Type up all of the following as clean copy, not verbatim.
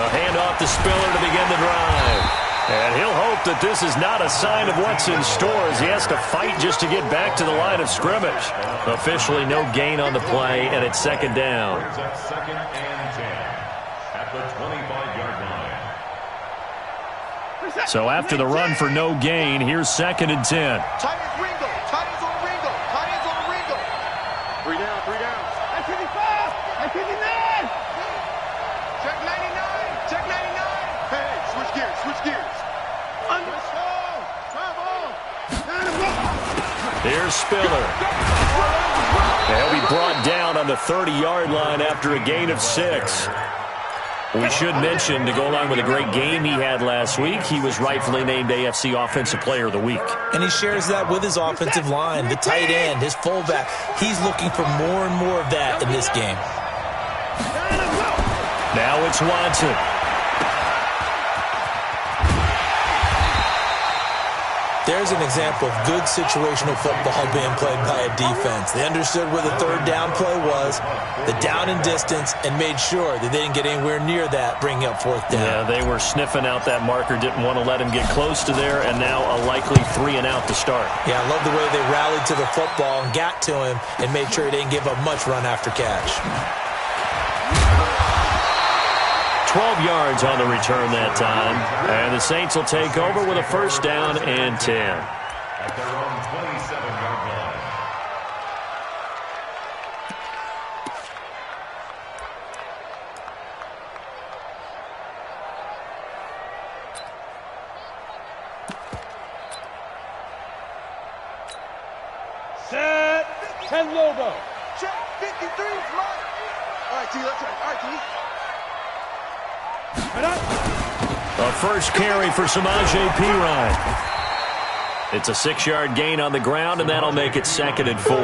A handoff to Spiller to begin the drive. And he'll hope that this is not a sign of what's in store as he has to fight just to get back to the line of scrimmage. Officially no gain on the play, and it's second down. Second and 10 at the 25-yard line. So after the run for no gain, here's second and 10. Tight ends Ringo. Tight ends on Ringo. Tight ends on Ringo. 3 down, 3 down. At 55. At 59. Check 99. Check 99. Hey, switch gears. Switch gears. Here's Spiller. He'll be brought down on the 30-yard line after a gain of 6. We should mention, to go along with a great game he had last week, he was rightfully named AFC Offensive Player of the Week. And he shares that with his offensive line, the tight end, his fullback. He's looking for more and more of that in this game. Now it's Watson. There's an example of good situational football being played by a defense. They understood where the third down play was, the down and distance, and made sure that they didn't get anywhere near that, bringing up fourth down. Yeah, they were sniffing out that marker, didn't want to let him get close to there, and now a likely 3 and out to start. Yeah, I love the way they rallied to the football and got to him and made sure he didn't give up much run after catch. 12 yards on the return that time. And the Saints will take over with a first down and 10. At their own 27-yard line. Set. 10 logo. Check 53 is mine. All right, T, let's right. All right, T. A first carry for Samaje Perine. It's a 6-yard gain on the ground, and that'll make it second and 4.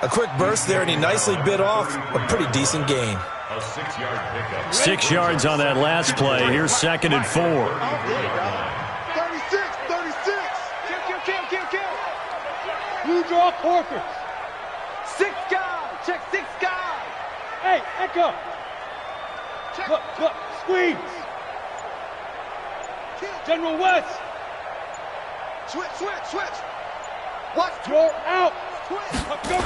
A quick burst there, and he nicely bit off a pretty decent gain. A 6-yard pickup. 6 yards on that last play. Here's second and 4. 36, 36. Kill. Blue draw Corkers. 6 guys. Check 6 guys. Hey, Echo. Check. Look, squeeze. General West. Switch. Watch. You're out. Switch. Go.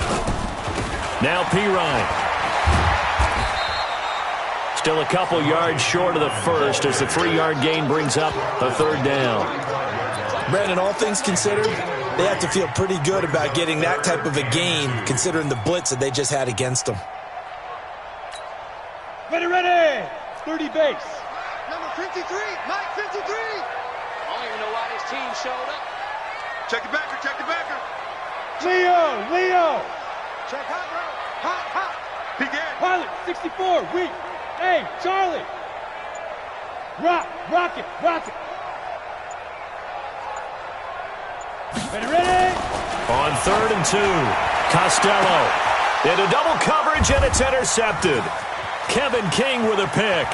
Now Perine. Still a couple yards short of the first as the 3-yard gain brings up a third down. Brandon, all things considered, they have to feel pretty good about getting that type of a gain considering the blitz that they just had against them. Ready. 30 base. Number 53. Mike 53. I don't even know why this team showed up. Check the backer. Leo. Check hot. Begin. Pilot 64. Weak. Hey, Charlie. Rocket. Ready. On 3rd and 2, Costello into double coverage, and it's intercepted. Kevin King with a pick.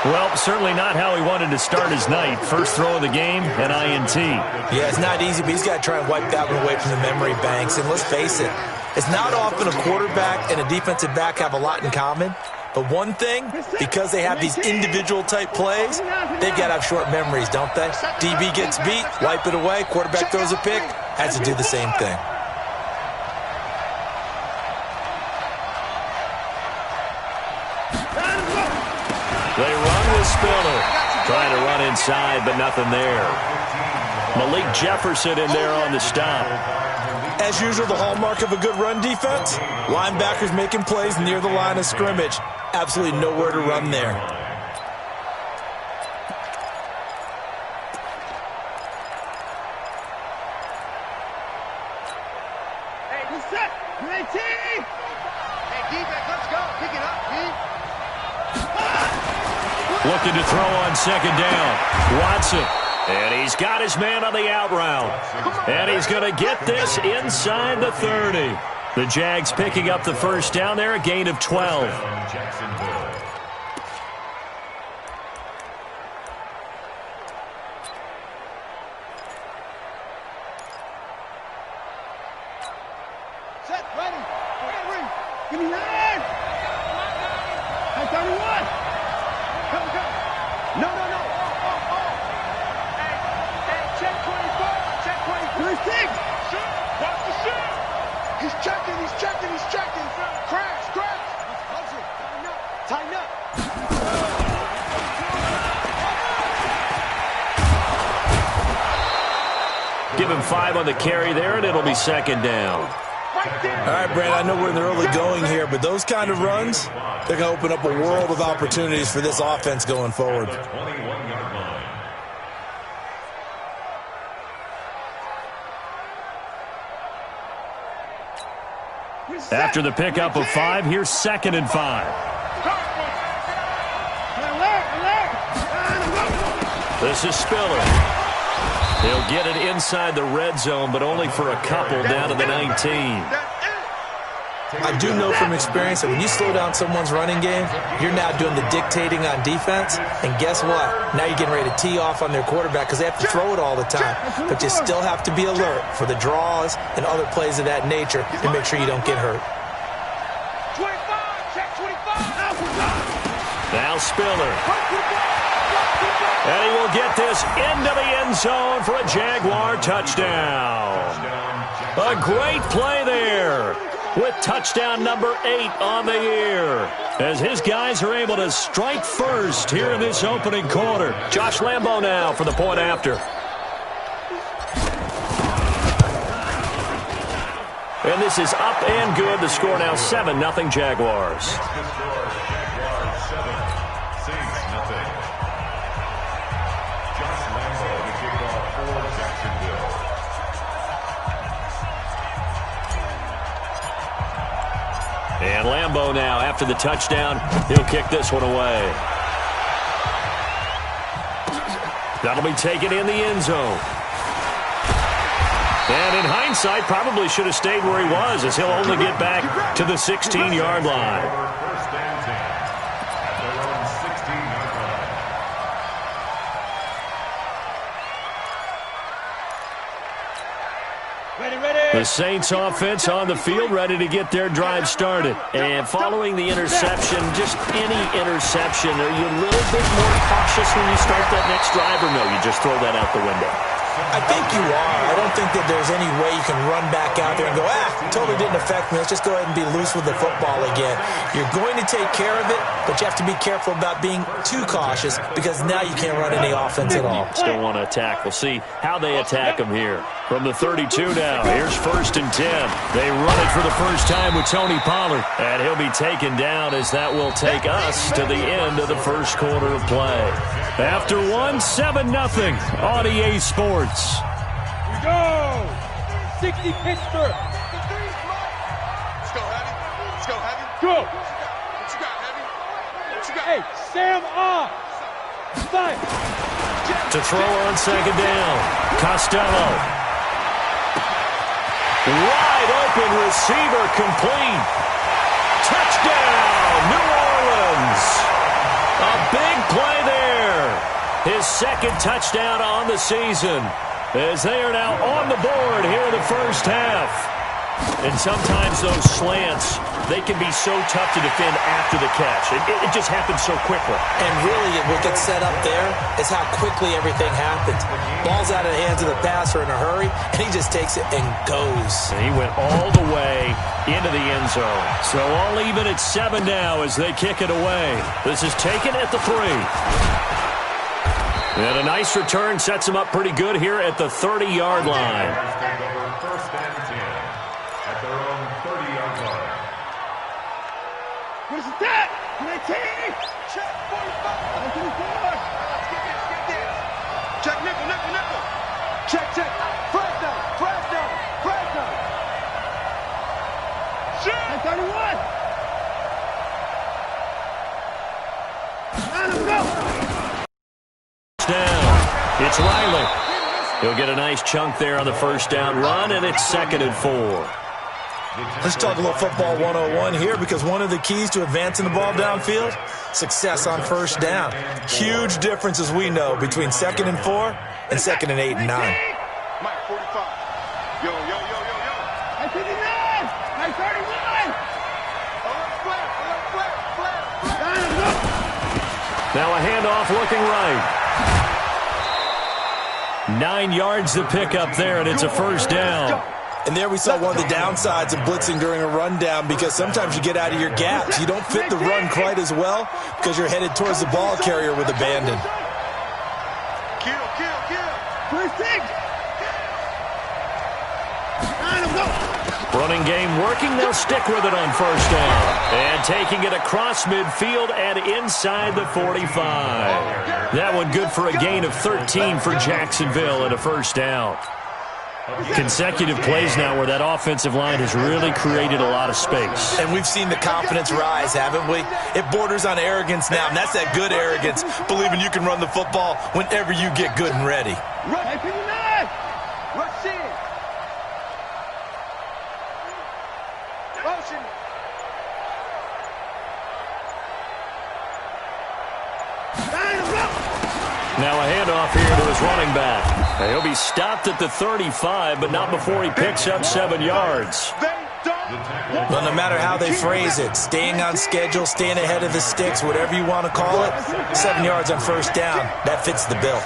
Well, certainly not how he wanted to start his night. First throw of the game, an INT. Yeah, it's not easy, but he's got to try and wipe that one away from the memory banks. And let's face it, it's not often a quarterback and a defensive back have a lot in common. But one thing, because they have these individual type plays, they've got to have short memories, don't they? DB gets beat, wipe it away, quarterback throws a pick, has to do the same thing. They run with Spiller. Trying to run inside, but nothing there. Malik Jefferson in there on the stop. As usual, the hallmark of a good run defense, linebackers making plays near the line of scrimmage. Absolutely nowhere to run there. Hey, who's set? Great team. Hey, defense, let's go. Pick it up, D. Looking to throw on second down. Watson. And he's got his man on the out route. And he's going to get this inside the 30. The Jags picking up the first down there, a gain of 12. Set, ready. Give me that. 31. Come, come. No, no, no. Hey, check 24. Check 24. 26. Shoot. Watch the shoot. He's checking, he's checking, he's checking. Crash, crash. Closer. Tighten up. Tighten up. Give him 5 on the carry there, and it'll be second down. All right, Brandon, I know we're in the early going here, but those kind of runs, they're going to open up a world of opportunities for this offense going forward. The 21-yard line. After the pickup of 5, here's second and 5. This is Spiller. He'll get it inside the red zone, but only for a couple down to the 19. I do know from experience that when you slow down someone's running game, you're now doing the dictating on defense. And guess what? Now you're getting ready to tee off on their quarterback because they have to throw it all the time. But you still have to be alert for the draws and other plays of that nature to make sure you don't get hurt. 25. Check 25. Now Spiller. And he will get this into the end zone for a Jaguar touchdown. A great play there with touchdown number 8 on the year, as his guys are able to strike first here in this opening quarter. Josh Lambo now for the point after. And this is up and good. The score now 7-0 Jaguars. And Lambo now, after the touchdown, he'll kick this one away. That'll be taken in the end zone. And in hindsight, probably should have stayed where he was, as he'll only get back to the 16-yard line. First and 10 at their own 16-yard line. The Saints offense on the field, ready to get their drive started. And following the interception, just any interception, are you a little bit more cautious when you start that next drive, or no, you just throw that out the window? I think you are. I don't think that there's any way you can run back out there and go, totally didn't affect me. Let's just go ahead and be loose with the football again. You're going to take care of it, but you have to be careful about being too cautious because now you can't run any offense at all. Still want to attack. We'll see how they attack him here. From the 32 now, here's first and 10. They run it for the first time with Tony Pollard. And he'll be taken down as that will take us to the end of the first quarter of play. After 7-0 on EA Sports. We go! 60 Pittsburgh. Let's go, Heavy. Let's go, Heavy. Go! What you got, Heavy? What you got? Hey, Sam off. 5. To throw on second down, Costello. Wide open receiver complete. Touchdown, New Orleans. A big play there. His second touchdown on the season, as they are now on the board here in the first half. And sometimes those slants, they can be so tough to defend after the catch. It just happens so quickly. And really, what gets set up there is how quickly everything happens. Ball's out of the hands of the passer in a hurry, and he just takes it and goes. And he went all the way into the end zone. So all even at 7 now as they kick it away. This is taken at the 3. And a nice return sets him up pretty good here at the 30-yard line. First and 10 at their own 30-yard line. What is that? 19. Check 45. Let's get this. Check nickel. Check. Fresno. Shoot. 31. Let him go. Down. It's Riley. He'll get a nice chunk there on the first down run, and it's 2nd and 4. Let's talk a little football 101 here, because one of the keys to advancing the ball downfield, success on first down. Huge difference, as we know, between 2nd and 4 and 2nd and 8 and 9. Mike 45. Yo. I 59. I 31. Flare. Let him go. Now a handoff looking right. 9 yards to pick up there, and it's a first down. And there we saw one of the downsides of blitzing during a rundown, because sometimes you get out of your gaps. You don't fit the run quite as well because you're headed towards the ball carrier with abandon. Kill. First take. Running game working. They'll stick with it on first down. And taking it across midfield and inside the 45. That one good for a gain of 13 for Jacksonville and a first down. Consecutive plays now where that offensive line has really created a lot of space. And we've seen the confidence rise, haven't we? It borders on arrogance now, and that's that good arrogance, believing you can run the football whenever you get good and ready. Rush in. Motion. Now a handoff here to his running back. He'll be stopped at the 35, but not before he picks up 7 yards. Well, no matter how they phrase it, staying on schedule, staying ahead of the sticks, whatever you want to call it, 7 yards on first down, that fits the bill.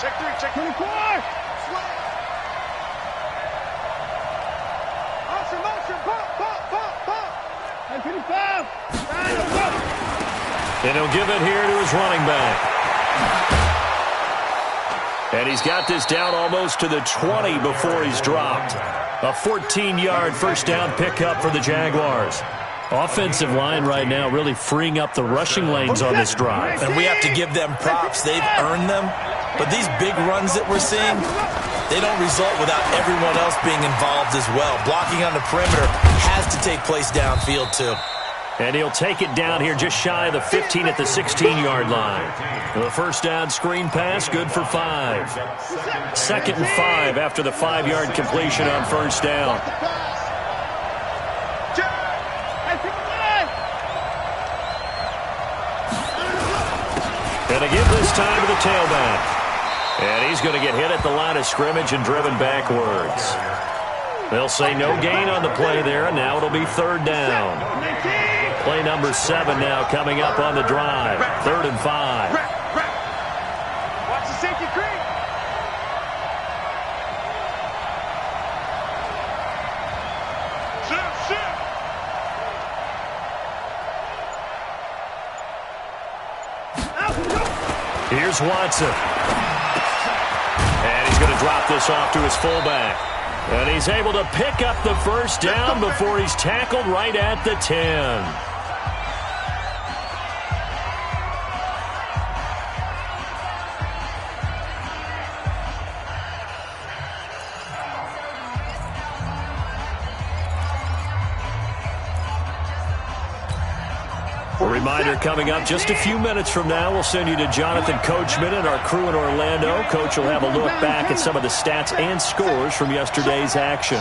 Check 24. Motion. Pop. 25. And he'll give it here to his running back. And he's got this down almost to the 20 before he's dropped. A 14-yard first down pickup for the Jaguars. Offensive line right now really freeing up the rushing lanes on this drive. And we have to give them props. They've earned them. But these big runs that we're seeing, they don't result without everyone else being involved as well. Blocking on the perimeter has to take place downfield too. And he'll take it down here just shy of the 15 at the 16-yard line. The first down screen pass, good for 5. 2nd and 5 after the 5-yard completion on first down. And they give this time to the tailback. And he's going to get hit at the line of scrimmage and driven backwards. They'll say no gain on the play there, and now it'll be 3rd down. Play number 7 now coming up on the drive. 3rd and 5. Watch the safety creep. Shift. Here's Watson. And he's going to drop this off to his fullback. And he's able to pick up the first down before he's tackled right at the 10. A reminder coming up just a few minutes from now, we'll send you to Jonathan Coachman and our crew in Orlando. Coach will have a look back at some of the stats and scores from yesterday's action.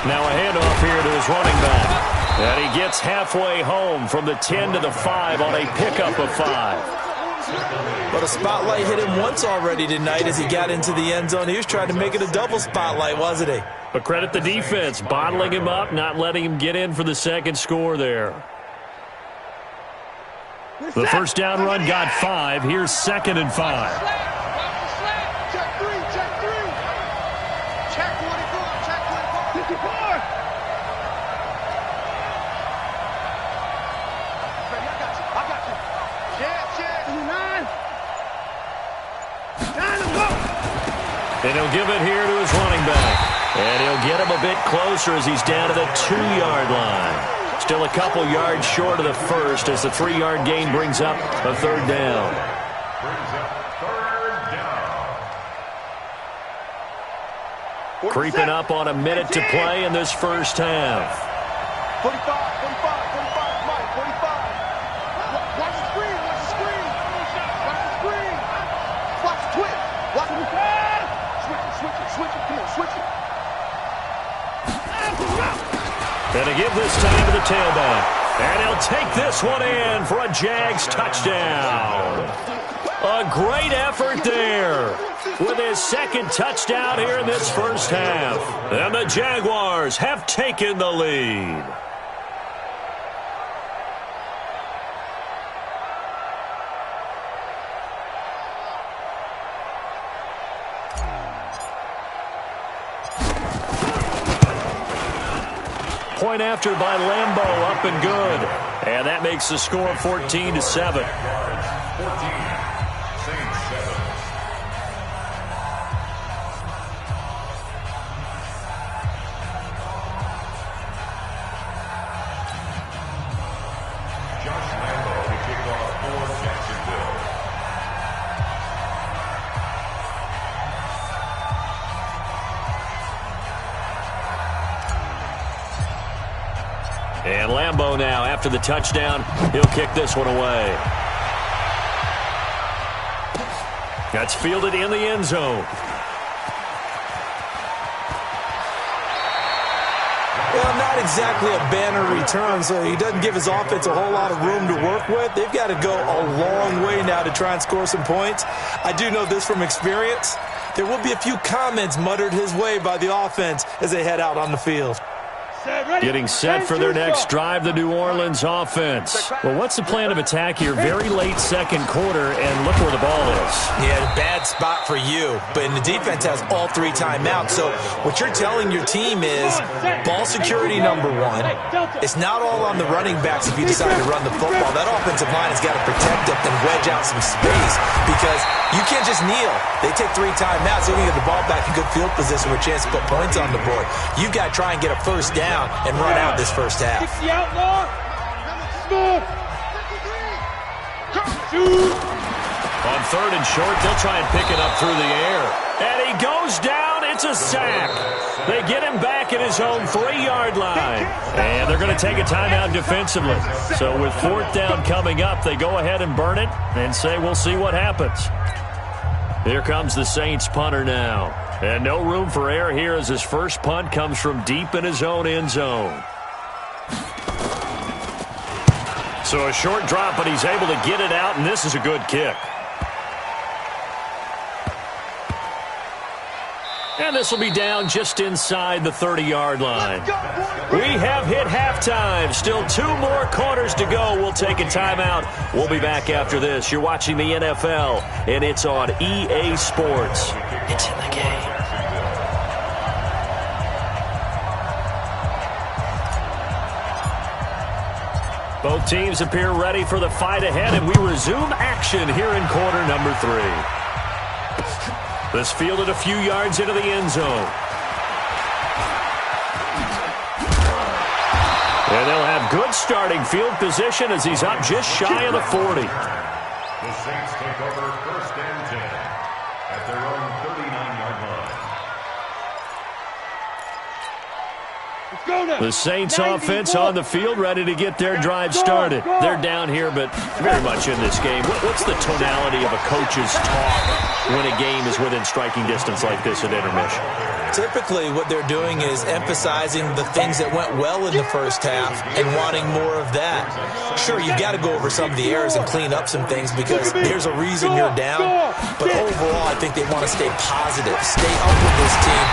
Now a handoff here to his running back. And he gets halfway home from the 10 to the 5 on a pickup of 5. But a spotlight hit him once already tonight as he got into the end zone. He was trying to make it a double spotlight, wasn't he? But credit the defense, bottling him up, not letting him get in for the second score there. The first down run got 5. Here's 2nd and 5. Check 3. Check 44. 54. I got you. Check. 9. And he'll give it here to his running back. And he'll get him a bit closer as he's down to the 2-yard line. Still a couple yards short of the first as the 3-yard gain brings up a 3rd down. Creeping up on a minute to play in this first half. 45. Mike, 45. Watch the screen. Watch the twist. Watch the switch it. Come on, switch it. And to give this time to the tailback. And he'll take this one in for a Jags touchdown. A great effort there with his 2nd touchdown here in this first half. And the Jaguars have taken the lead. Point after by Lambo, up and good. And that makes the score 14-7. 14, Saints 7. Josh Lambo to kick off for Jacksonville. And Lambo now, after the touchdown, he'll kick this one away. That's fielded in the end zone. Well, not exactly a banner return, so he doesn't give his offense a whole lot of room to work with. They've got to go a long way now to try and score some points. I do know this from experience. There will be a few comments muttered his way by the offense as they head out on the field. Getting set for their next drive, the New Orleans offense. Well, what's the plan of attack here? Very late second quarter, and look where the ball is. Yeah, bad spot for you, but the defense has all 3 timeouts. So what you're telling your team is ball security number 1. It's not all on the running backs if you decide to run the football. That offensive line has got to protect it and wedge out some space because you can't just kneel. They take 3 timeouts. They're going to get the ball back in good field position with a chance to put points on the board. You've got to try and get a first down and run out this first half. The outlaw. Smooth. Shoot. On third and short, they'll try and pick it up through the air. And he goes down. It's a sack. They get him back at his own 3-yard line. And they're going to take a timeout defensively. So with 4th down coming up, they go ahead and burn it and say we'll see what happens. Here comes the Saints punter now. And no room for error here as his first punt comes from deep in his own end zone. So a short drop, but he's able to get it out, and this is a good kick. And this will be down just inside the 30-yard line. We have hit halftime. Still 2 more quarters to go. We'll take a timeout. We'll be back after this. You're watching the NFL, and it's on EA Sports. It's in the game. Both teams appear ready for the fight ahead, and we resume action here in quarter number 3. This fielded a few yards into the end zone. And they'll have good starting field position as he's up just shy of the 40. The Saints take over 1st and 10 at their own 39-yard line. The Saints offense on the field, ready to get their drive started. They're down here, but very much in this game. What's the tonality of a coach's talk when a game is within striking distance like this at intermission? Typically, what they're doing is emphasizing the things that went well in the first half and wanting more of that. Sure, you've got to go over some of the errors and clean up some things because there's a reason you're down. But overall, I think they want to stay positive, stay up with this team.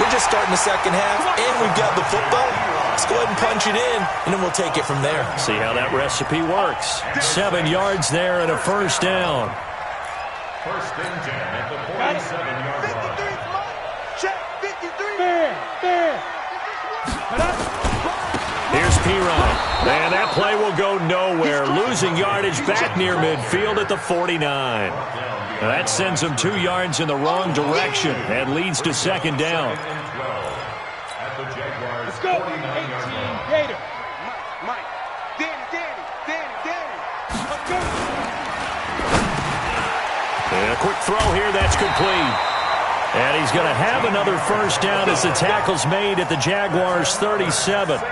We're just starting the second half, and we've got the football. Let's go ahead and punch it in, and then we'll take it from there. See how that recipe works. 7 yards there and a first down. 1st and 10 at the 47-yard line. 53. Check 53. Here's P-Ryan. And that play will go nowhere. Losing yardage back near midfield at the 49. That sends him 2 yards in the wrong direction and leads to second down. At the Jaguars' Let's go. 49-yard line. Gator. Mike. Danny. Let's go. And a quick throw here, that's complete. And he's going to have another first down as the tackle's made at the Jaguars' 37.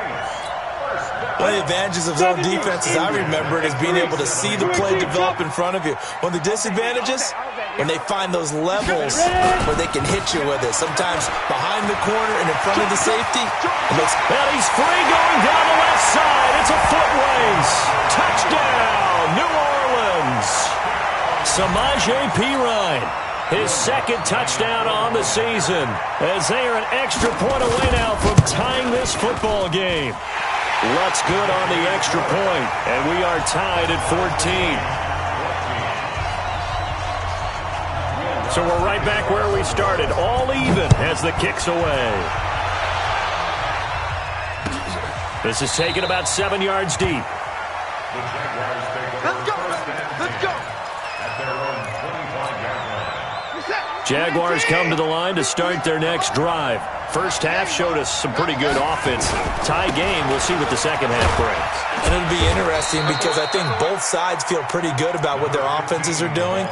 One of the advantages of zone defense, as I remember it, is being able to see the play develop in front of you. One of the disadvantages, when they find those levels where they can hit you with it. Sometimes behind the corner and in front of the safety. And he's free going down the left side. It's a foot race. Touchdown, New Orleans. Samaje Perine, his 2nd touchdown on the season, as they are an extra point away now from tying this football game. Luck's good on the extra point, and we are tied at 14. So we're right back where we started, all even as the kick's away. This is taken about 7 yards deep. The Jaguars take over Let's go. first and Let's 10 go. at their own 25-yard line. Reset. Jaguars come to the line to start their next drive. First half showed us some pretty good offense. Tie game. We'll see what the second half brings. And it'll be interesting because I think both sides feel pretty good about what their offenses are doing.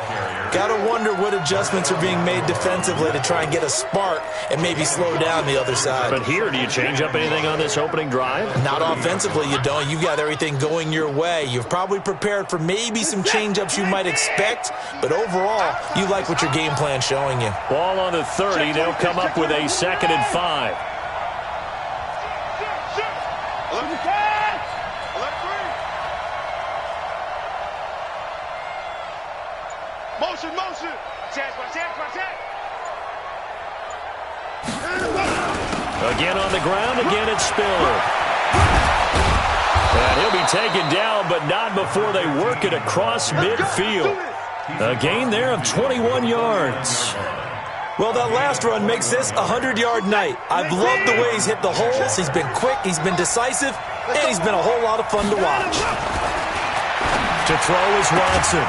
Got to wonder what adjustments are being made defensively to try and get a spark and maybe slow down the other side. But here, do you change up anything on this opening drive? Not offensively, you don't. You've got everything going your way. You've probably prepared for maybe some change-ups you might expect, but overall, you like what your game plan's showing you. Ball on the 30. They'll come up with a 2nd and 5. Motion, motion. Again on the ground. Again it's Spiller. And he'll be taken down, but not before they work it across midfield. A gain there of 21 yards. Well, that last run makes this a 100-yard night. I've loved the way he's hit the holes. He's been quick, he's been decisive, and he's been a whole lot of fun to watch. To throw is Watson.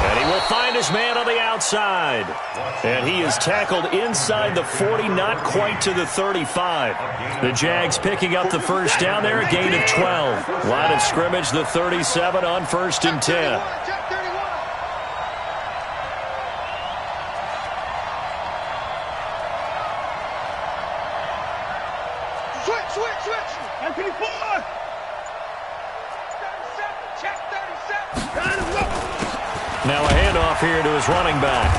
And he will find his man on the outside. And he is tackled inside the 40, not quite to the 35. The Jags picking up the first down there, a gain of 12. Line of scrimmage, the 37 on 1st and 10. Switch. Anthony Ford. 37, check 37. Now a handoff here to his running back.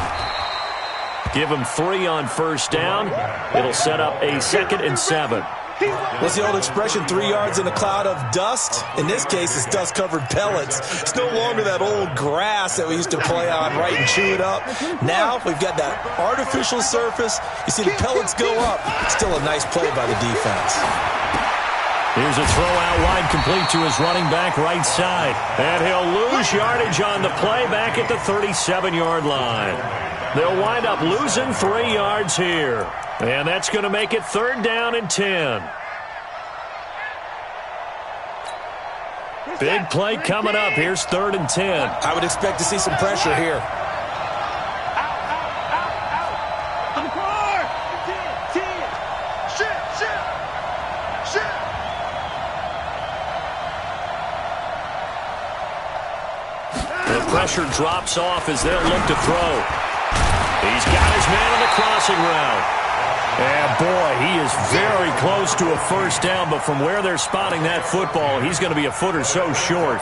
Give him 3 on first down. It'll set up a 2nd and 7. What's the old expression, 3 yards in a cloud of dust? In this case, it's dust-covered pellets. It's no longer that old grass that we used to play on, right, and chew it up. Now we've got that artificial surface. You see the pellets go up. Still a nice play by the defense. Here's a throw out wide, complete to his running back right side. And he'll lose yardage on the play back at the 37-yard line. They'll wind up losing 3 yards here. And that's going to make it 3rd down and 10. Big play coming up. Here's 3rd and 10. I would expect to see some pressure here. Pressure drops off as they'll look to throw. He's got his man on the crossing route. And boy, he is very close to a first down, but from where they're spotting that football, he's going to be a foot or so short.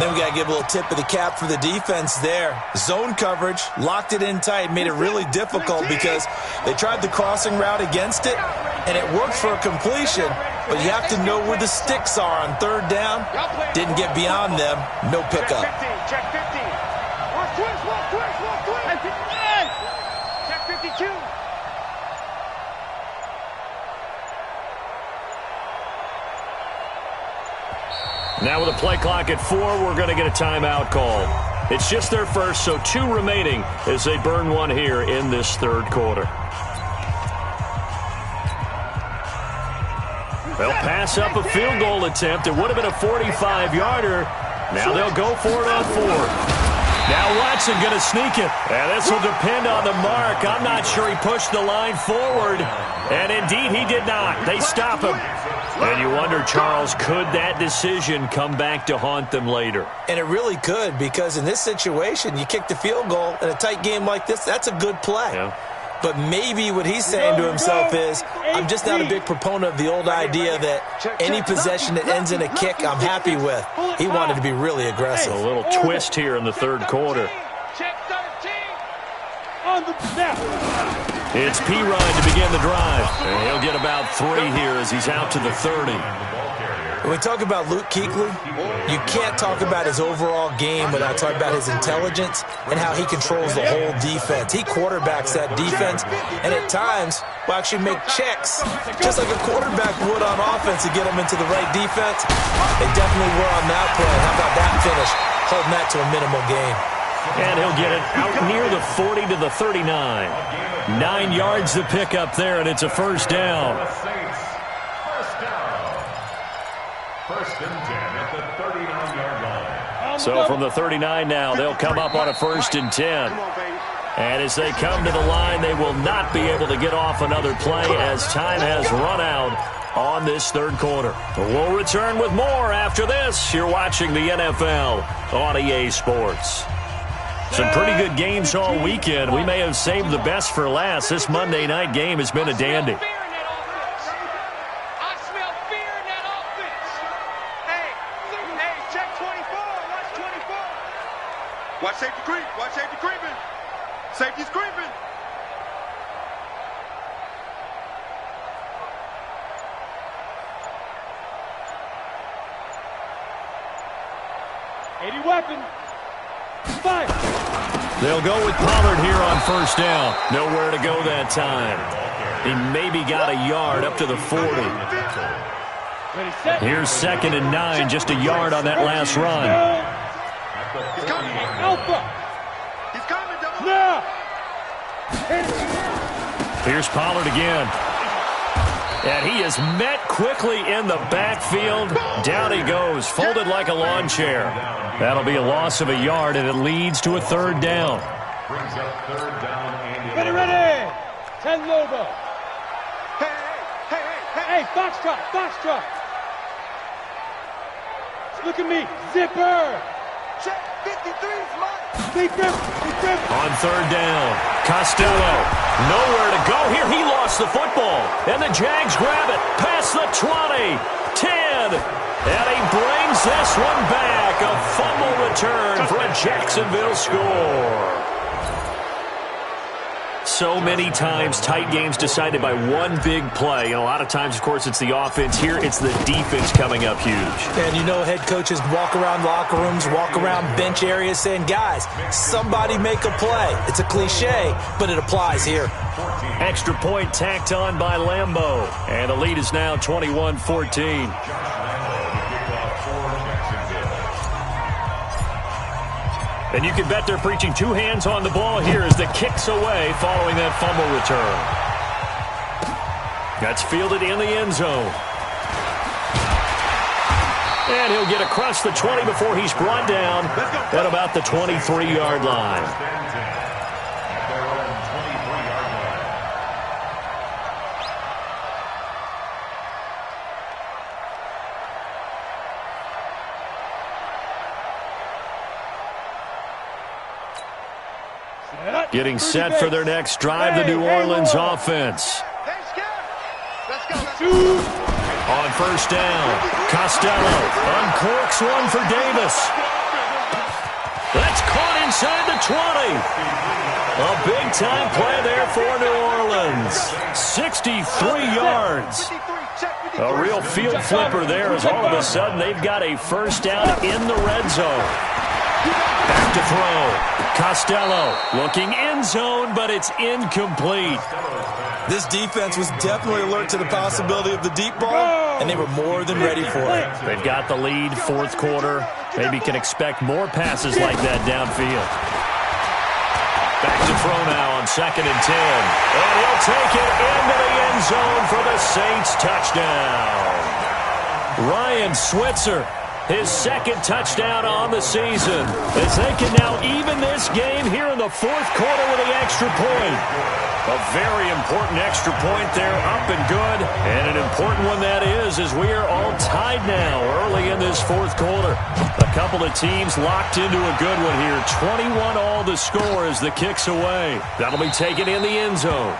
Then we got to give a little tip of the cap for the defense there. Zone coverage, locked it in tight, made it really difficult because they tried the crossing route against it, and it worked for a completion, but you have to know where the sticks are on 3rd down. Didn't get beyond them, no pickup. Check 50. Walk twist. Check 52. Now with a play clock at 4, we're going to get a timeout call. It's just their first, so 2 remaining as they burn one here in this 3rd quarter. They'll pass up a field goal attempt. It would have been a 45-yarder. Now they'll go for it on 4th. Now Watson going to sneak it. And this will depend on the mark. I'm not sure he pushed the line forward. And indeed, he did not. They stop him. And you wonder, Charles, could that decision come back to haunt them later? And it really could, because in this situation, you kick the field goal in a tight game like this, that's a good play. Yeah. But maybe what he's saying to himself is, I'm just not a big proponent of the old idea that any possession that ends in a kick I'm happy with. He wanted to be really aggressive. A little twist here in the 3rd quarter. Check 13. On the snap. It's P-Ryan to begin the drive. And he'll get about 3 here as he's out to the 30. When we talk about Luke Kuechly, you can't talk about his overall game without talking about his intelligence and how he controls the whole defense. He quarterbacks that defense, and at times will actually make checks, just like a quarterback would on offense to get him into the right defense. They definitely were on that play. How about that finish, holding that to a minimal gain? And he'll get it out near the 40 to the 39. 9 yards to pick up there, and it's a first down. First and 10 at the 39-yard line. So from the 39 now, they'll come up on a first and 10. And as they come to the line, they will not be able to get off another play as time has run out on this third quarter. We'll return with more after this. You're watching the NFL on EA Sports. Some pretty good games all weekend. We may have saved the best for last. This Monday night game has been a dandy. I smell fear in that offense. Hey, check 24. Watch 24. Watch safety creep. Watch safety creeping. Safety's creeping. Weapon. Fire. They'll go with Pollard here on first down. Nowhere to go that time. He maybe got a yard up to the 40. Here's 2nd and 9, just a yard on that last run. He's coming. Alpha. He's coming, double. Now. Here's Pollard again. And he is met quickly in the backfield. Down he goes, folded like a lawn chair. That'll be a loss of a yard, and it leads to a third down. Brings up third down and Ready. 10 Lobo. Hey. Hey, Foxtrot. Look at me. Zipper. Check 53's mine. On third down, Costello. Nowhere to go here. He lost the football. And the Jags grab it. Past the 20. 10. And he brings this one back. A fumble return for a Jacksonville score. So many times tight games decided by one big play. And a lot of times, of course, it's the offense. Here, it's the defense coming up huge. And you know head coaches walk around locker rooms, walk around bench areas saying, guys, somebody make a play. It's a cliche, but it applies here. Extra point tacked on by Lambeau. And the lead is now 21-14. And you can bet they're preaching two hands on the ball here as the kick's away following that fumble return. That's fielded in the end zone. And he'll get across the 20 before he's brought down at about the 23-yard line. Getting set for their next drive, the New Orleans offense. On first down, Costello uncorks one for Davis. That's caught inside the 20. A big-time play there for New Orleans. 63 yards. A real field flipper there as all of a sudden they've got a first down in the red zone. Back to throw. Costello looking end zone, but it's incomplete. This defense was definitely alert to the possibility of the deep ball, and they were more than ready for it. They've got the lead, fourth quarter. Maybe can expect more passes like that downfield. Back to throw now on 2nd and 10. And he'll take it into the end zone for the Saints touchdown. Ryan Switzer, his second touchdown on the season, as they can now even this game here in the fourth quarter with the extra point. A very important extra point there, up and good, and an important one that is, as we are all tied now early in this fourth quarter. A couple of teams locked into a good one here. 21 all the score as the kick's away. That'll be taken in the end zone.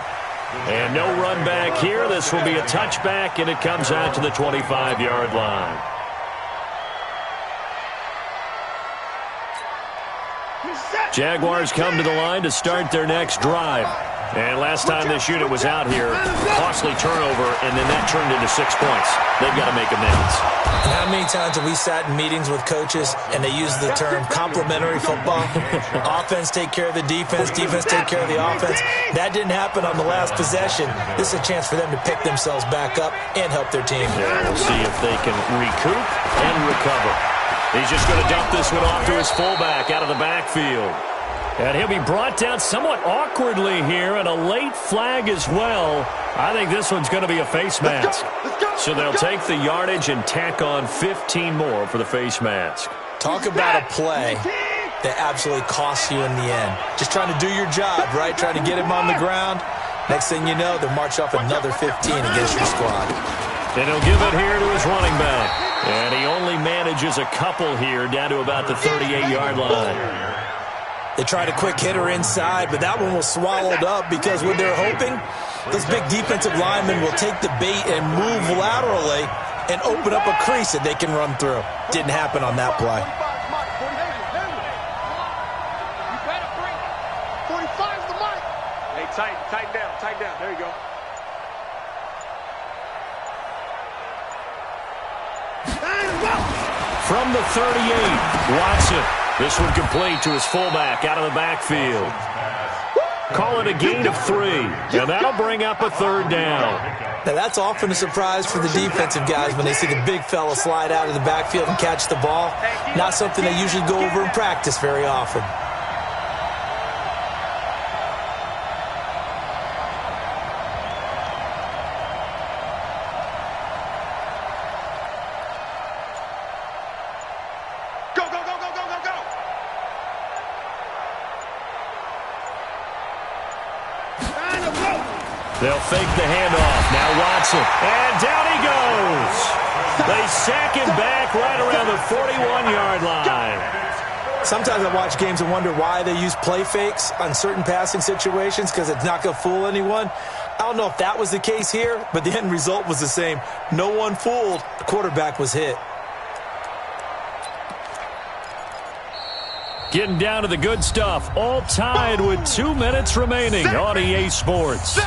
And no run back here. This will be a touchback, and it comes out to the 25-yard line. Jaguars come to the line to start their next drive. And last time this unit was out here, costly turnover, and then that turned into 6 points. They've got to make amends. And how many times have we sat in meetings with coaches and they use the term complementary football? Offense take care of the defense, defense take care of the offense. That didn't happen on the last possession. This is a chance for them to pick themselves back up and help their team. Yeah, we'll see if they can recoup and recover. He's just going to dump this one off to his fullback out of the backfield. And he'll be brought down somewhat awkwardly here, and a late flag as well. I think this one's going to be a face mask. So they'll take the yardage and tack on 15 more for the face mask. Talk about a play that absolutely costs you in the end. Just trying to do your job, right? Trying to get him on the ground. Next thing you know, they'll march up another 15 against your squad. And he'll give it here to his running back. And he only manages a couple here down to about the 38-yard line. They tried a quick hitter inside, but that one was swallowed up because what they're hoping, those big defensive linemen will take the bait and move laterally and open up a crease that they can run through. Didn't happen on that play. You better bring it. 45's the mic. Hey, tighten down. There you go. From the 38, Watson. This one complete to his fullback out of the backfield. Call it a gain of 3, and that'll bring up a third down. Now, that's often a surprise for the defensive guys when they see the big fella slide out of the backfield and catch the ball. Not something they usually go over in practice very often. They'll fake the handoff. Now Watson. And down he goes. They sack him back right around the 41-yard line. Sometimes I watch games and wonder why they use play fakes on certain passing situations because it's not going to fool anyone. I don't know if that was the case here, but the end result was the same. No one fooled. The quarterback was hit. Getting down to the good stuff. All tied with 2 minutes remaining on EA Sports.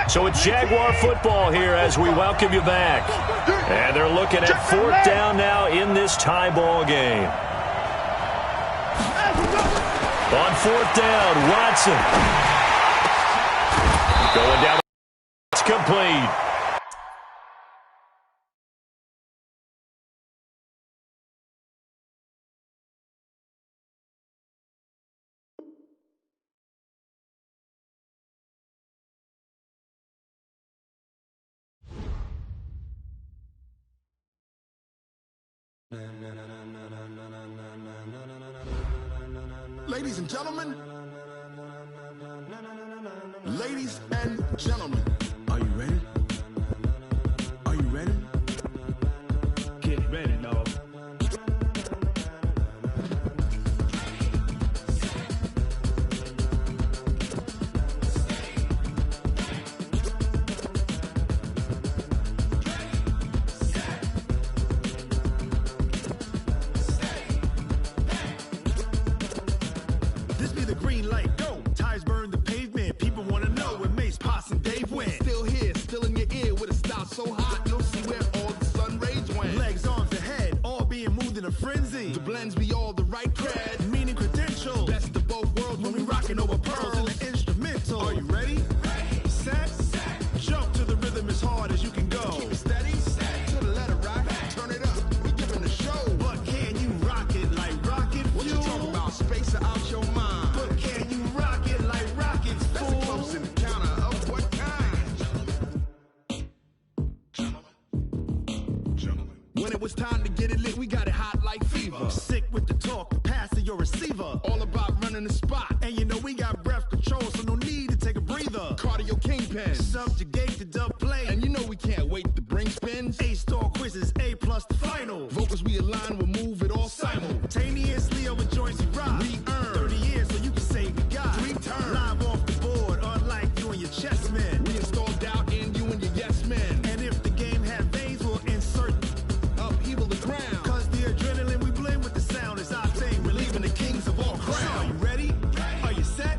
So it's Jaguar football here as we welcome you back. And they're looking at 4th down now in this tie ball game. On 4th down, Watson. Going down. It's complete. Ladies and gentlemen, are you ready? Are you ready? Get ready, dog. This be the green light, go. Tires burn the pavement. People want to know when Mace, Potts, and Dave went. Still here, still in your ear with a style so hot, you'll see where all the sun rays went. Legs, arms, and head, all being moved in a frenzy. The blends be all the right cred, meaning credentials. Best of both worlds when we rocking over pearls in the instrumental. Are you ready? Ready. Set. Jump to the rhythm as hard as you can go. Keep it steady. To the letter right. Turn it up. We giving the show. But can you rock it like rocket fuel? What you talking about? Space out your mind. But can you rock it like rockets, fool? That's a close encounter of what kind? Gentlemen. When it was time to get it lit, we got it hot like fever. Sick with the talk, pass to your receiver. All about running the spot. And you know we got breath control, so no need to take a breather. Cardio kingpin. Subjugate the dub play. And you know we can't wait to bring spins. A-star quizzes, A+ the final. Vocals we align, we'll move it all simultaneously over joints we rock. We earn 30 years so you can say we got 3 turns. Live off the board, unlike you and your chess men. We install doubt in you and your yes men. And if the game had veins, we'll insert upheaval the ground. Cause the adrenaline we blend with the sound is our thing. Relieving the kings of all crowns. So are you ready? Are you set?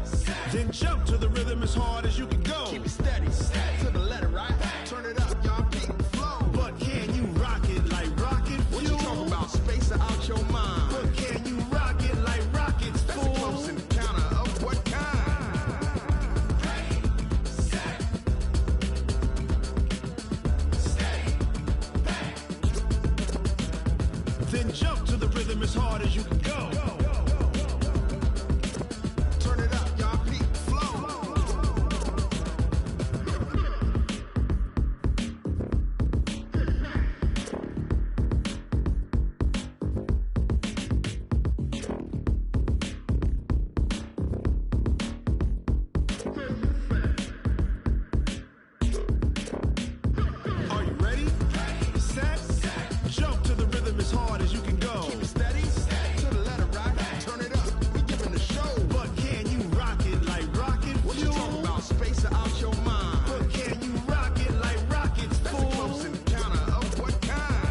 Then jump to the rhythm as hard as you can go. Keep it steady. To the letter, right? Turn it up, y'all. Jump to the rhythm as hard as you can go. Turn it up, y'all. Peak flow. Are you ready? Set. Jump to the rhythm as hard as you can go. Keep it steady. To the letter, right? Turn it up. We giving the show. But can you rock it like rocket fuel? What you talking about? Space out your mind. But can you rock it like rockets, fool? That's a close encounter of what kind?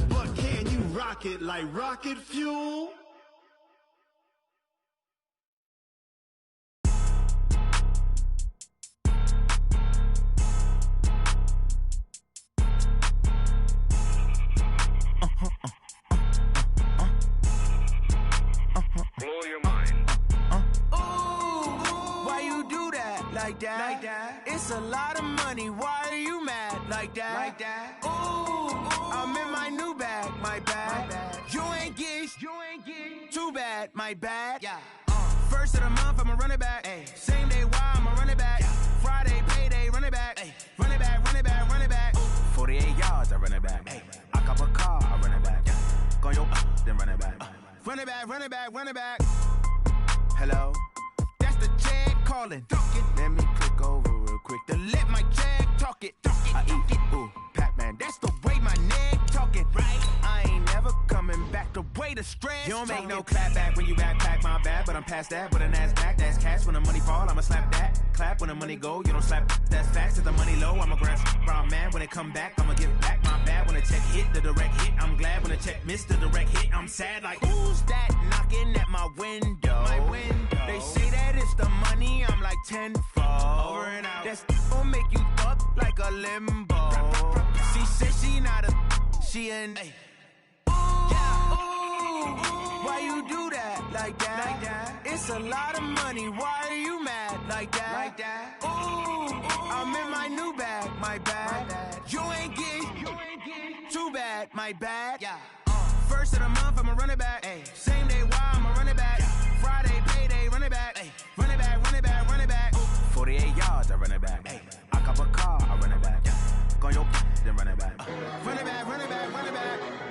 But can you rock it like rocket fuel? Blow your mind. Why you do that? Like that? It's a lot of money. Why are you mad? Like that? Ooh, I'm in my new bag. My bad. You ain't get. Too bad. My bad. Yeah. First of the month, I'ma run it back. Ay. Same day, why I'ma run it back. Yeah. Friday, payday, run it back. Ay. Run it back. 48 yards, I run it back. Ay. I cop a car, I run it back. Yeah. Go yo, then run it back. Run it back. Hello? That's the check calling. Let me click over real quick to let my check talk it. I eat it. Ooh, Pac-Man, that's the way my neck talking. Right? I ain't never coming back the way the stress. You don't make no clap back when you backpack, my bad, but I'm past that. With a NASDAQ, that's cash. When the money fall, I'ma slap that. Clap when the money go, you don't slap. That's fast. If the money low, I'ma grab brown man. When it come back, I'ma give back my bad. When the check hit, the direct hit, I'm glad. When the check missed the direct hit, I'm sad. Like, who's that knocking at my window? They say that it's the money, I'm like tenfold. Over and out. That's gon' make you up like a limbo. She said she not a, she an. Why you do that? Like that? It's a lot of money. Why are you mad? Like that? Ooh, I'm in my new bag. My bad. You ain't get. Too bad. My bad. Yeah. First of the month, I'ma run it back. Ay. Same day, why I'ma run it back. Yeah. Friday, payday, run it back. Ay. Run it back. 48 yards, I run it back. Ay. I cop a car, I run it back. Yeah. Go yo, then run it back. Run it back.